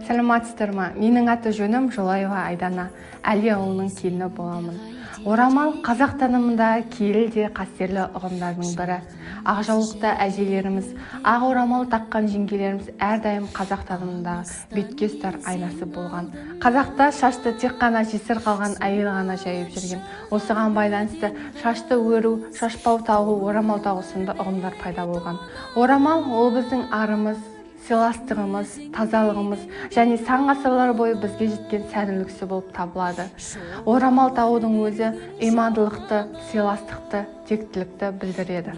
Саламатсыздарма, менің аты жөнім Жолаева Айдана, Әли ауылының келіні боламын. Орамал қазақ танымында киелі де қастерлі ұғымдардың бірі. Ақжаулықта әжелеріміз, ақ орамал таққан жеңгелеріміз әрдайым қазақ танымында бетке ұстар айнасы болған. Қазақта шашты тек қана жесір қалған әйел ғана жайып жүрген. Осыған байланысты шашты өру, шашпау тағу, орамал тағу сынды ұғымдар пайда болған. Орамал ол біздің арымыз, сыйластығымыз, тазалығымыз және сан ғасырлар бойы бізге жеткен сән үлгісі болып табылады. Орамал тағудың өзі имандылықты, сыйластықты, тектілікті білдіреді.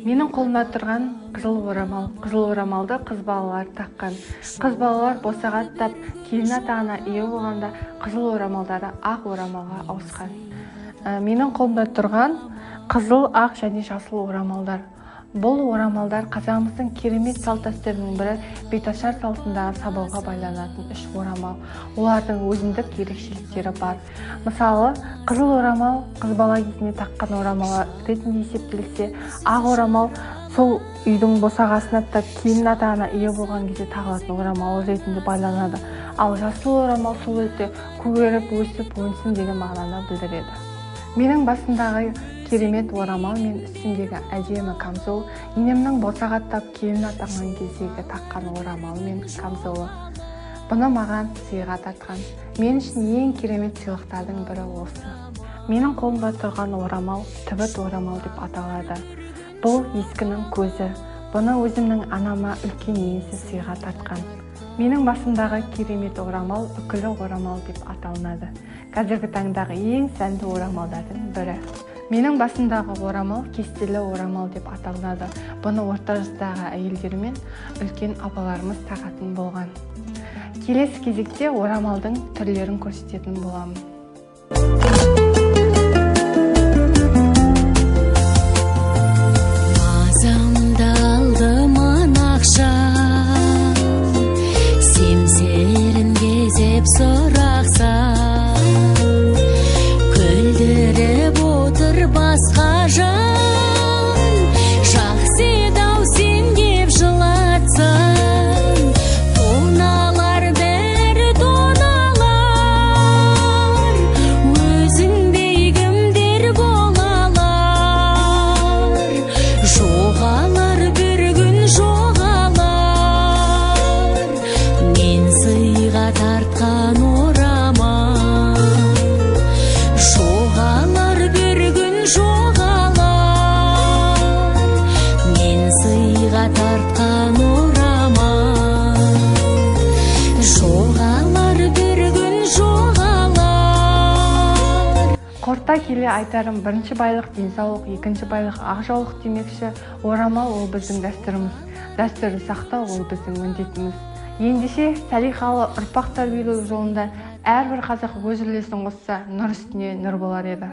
Менің қолымда тұрған қызыл орамал. Қызыл орамалды қыз балалар таққан. Қыз балалар босаға аттап, келін атағына ие болғанда қызыл орамалдары ақ орамалға ауысқан. Менің қолымда тұрған қызыл, ақ және жасыл орамалдар. Бұл орамалдар қазағымыздың керемет салт-дәстүрінің бірі, беташар салтындағы сабауға байланатын үш орамал. Олардың өзіндік ерекшеліктері бар. Мысалы, қызыл орамал қыз бала кезінде таққан орамалы ретінде есептелсе, ақ орамал сол үйдің босағасына аттап келін атағына ие болған кезде тағылатын орамал ретінде байланады. Ал жасыл орамал сол өте көгеріп, өсіп, өнсін деген мағынаны білдіреді. Менің басындағы керемет орамал мен үстіндегі әдемі камзол, енемнің босаға аттап келін атанған кездегі таққан орамал мен камзолы. Бұны маған сыйға тартқан. Мен үшін ең керемет сыйлықтардың бірі осы. Менің қолымда тұрған орамал түбіт орамал деп аталады. Бұл ескінің көзі. Бұны өзімнің анама үлкен енесі сыйға тартқан. Менің басымдағы керемет орамал үкілі орамал деп аталынады. Қазіргі таңдағы ең сәнді орамалдардың бірі. Менің басымдағы орамал кестелі орамал деп аталынады. Бұны орта жастағы әйелдер мен үлкен апаларымыз тағатын болған. Келесі кезекте орамалдың түрлерін көрсететін боламын. Семсерін кезеп сұрақсан, күлдіріп отыр басқа жан, жақсы дау сен деп жылатсан, тоналар бәрі тоналар, өзің бейгімдер болалар, жоғалар бір күн жоғалар, мен сыйға тартқан орамал, жоғалар бір күн жоғалар, мен сыйға тартқан орамал, жоғалар бір күн жоғалар. Қорыта келе айтарым, бірінші байлық денсаулық, екінші байлық ақжаулық демекші, орамал ол біздің дәстүріміз. Дәстүрді сақтау ол біздің міндетіміз. Ендеше салиқалы ұрпақ тәрбиелеу жолында әрбір қазақ өз үлесін қосса, нұр үстіне нұр болар еді.